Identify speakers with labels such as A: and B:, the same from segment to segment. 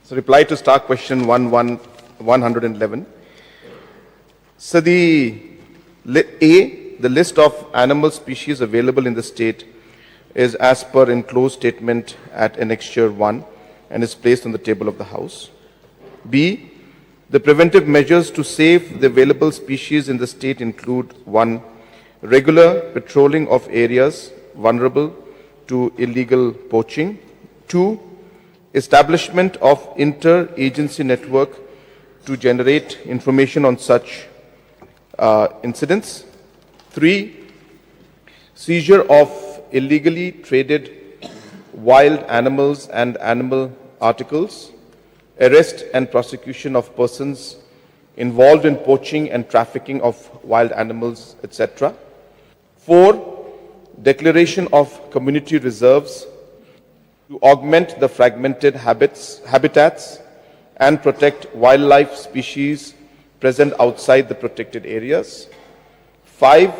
A: So reply to star question 111. So the list of animal species available in the state is as per enclosed statement at Annexure 1 and is placed on the table of the House. B, the preventive measures to save the available species in the state include 1. Regular patrolling of areas vulnerable to illegal poaching. 2. Establishment of inter-agency network to generate information on such incidents. 3. Seizure of illegally traded wild animals and animal articles. Arrest and prosecution of persons involved in poaching and trafficking of wild animals, etc. 4. Declaration of community reserves to augment the fragmented habitats and protect wildlife species present outside the protected areas. 5.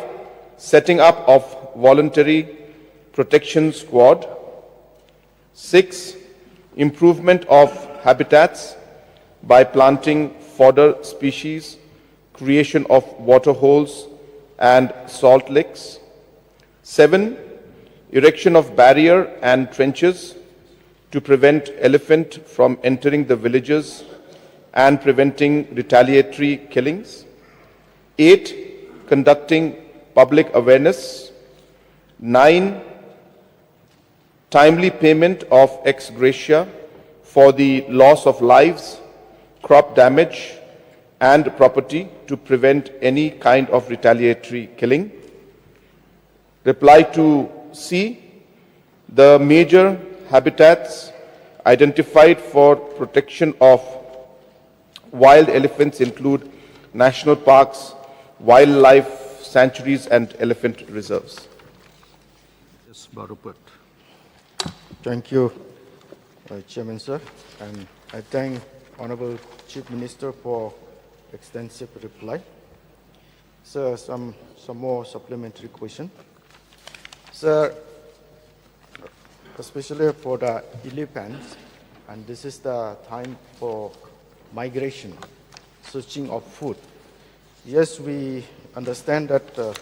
A: Setting up of voluntary protection squad. 6. Improvement of habitats by planting fodder species, creation of water holes and salt licks. 7. Erection of barrier and trenches to prevent elephant from entering the villages and preventing retaliatory killings. 8. Conducting public awareness. 9. Timely payment of ex gratia for the loss of lives, crop damage, and property to prevent any kind of retaliatory killing. Reply to C. The major habitats identified for protection of wild elephants include national parks, wildlife sanctuaries, and elephant reserves.
B: Yes, Baruput.
C: Thank you, Chairman, sir. And I thank Honorable Chief Minister for extensive reply. Sir, some more supplementary question. Sir, especially for the elephants, and this is the time for migration, searching of food. Yes, we understand that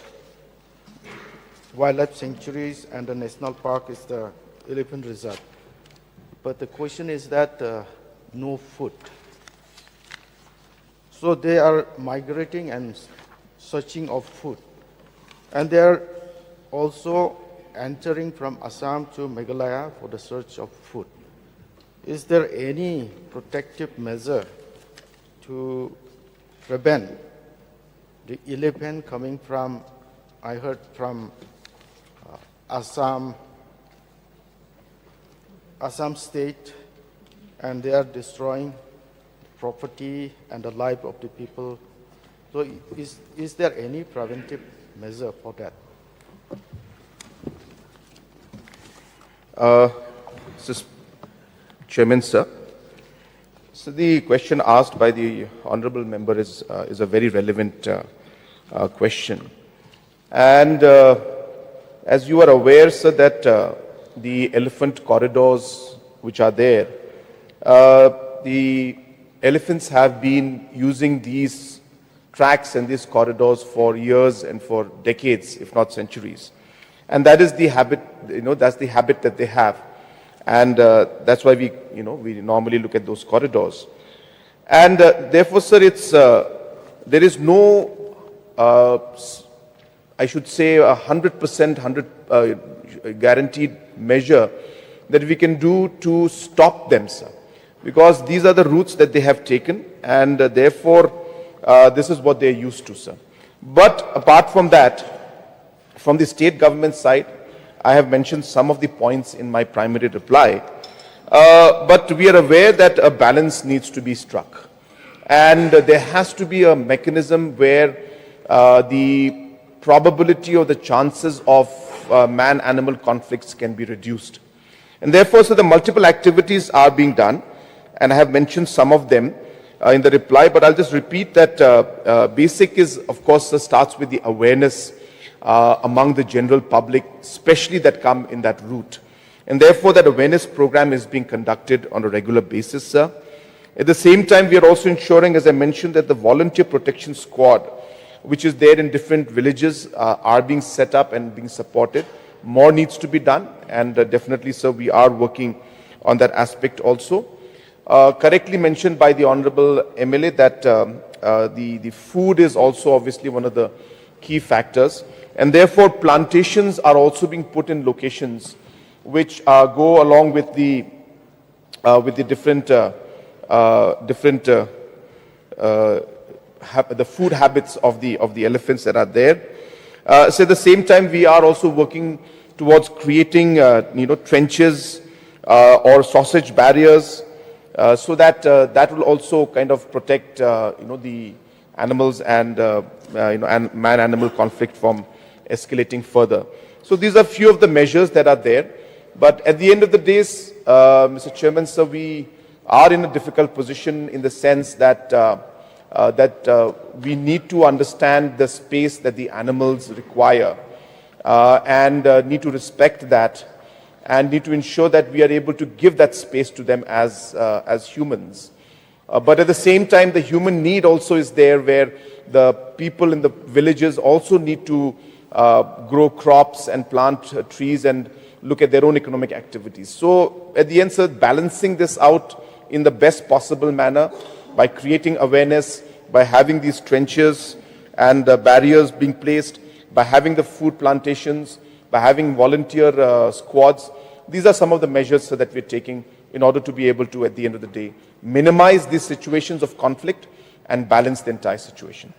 C: wildlife sanctuaries and the national park is the elephant reserve. But the question is that no food. So they are migrating and searching of food. And they are also entering from Assam to Meghalaya for the search of food. Is there any protective measure to prevent the elephant coming from, I heard from Assam state, and they are destroying property and the life of the people. So is there any preventive measure for that?
A: Chairman, sir. So the question asked by the honourable member is a very relevant question. And as you are aware, sir, that the elephant corridors which are there, the elephants have been using these tracks and these corridors for years and for decades, if not centuries. And that is the habit, that's the habit that they have. And that's why we normally look at those corridors. And therefore, sir, there is no, I should say, 100% guaranteed measure that we can do to stop them, sir. Because these are the routes that they have taken, and therefore, this is what they're used to, sir. But apart from that, from the state government side, I have mentioned some of the points in my primary reply. But we are aware that a balance needs to be struck. And there has to be a mechanism where the probability or the chances of man-animal conflicts can be reduced. And therefore, so the multiple activities are being done. And I have mentioned some of them in the reply, but I'll just repeat that basic is, of course, starts with the awareness among the general public, especially that come in that route. And therefore, that awareness program is being conducted on a regular basis, sir. At the same time, we are also ensuring, as I mentioned, that the volunteer protection squad, which is there in different villages, are being set up and being supported. More needs to be done, and definitely, sir, we are working on that aspect also. Correctly mentioned by the Honorable MLA that the food is also obviously one of the key factors, and therefore plantations are also being put in locations which go along with the different the food habits of the elephants that are there. So at the same time, we are also working towards creating trenches or sausage barriers, so that that will also kind of protect the animals and and man-animal conflict from escalating further. So these are few of the measures that are there. But at the end of the day, Mr. Chairman, sir, we are in a difficult position in the sense that we need to understand the space that the animals require and need to respect that, and need to ensure that we are able to give that space to them as humans. But at the same time, the human need also is there, where the people in the villages also need to grow crops and plant trees and look at their own economic activities. So at the end, sir, balancing this out in the best possible manner by creating awareness, by having these trenches and barriers being placed, by having the food plantations, by having volunteer squads. These are some of the measures that we're taking in order to be able to, at the end of the day, minimize these situations of conflict and balance the entire situation.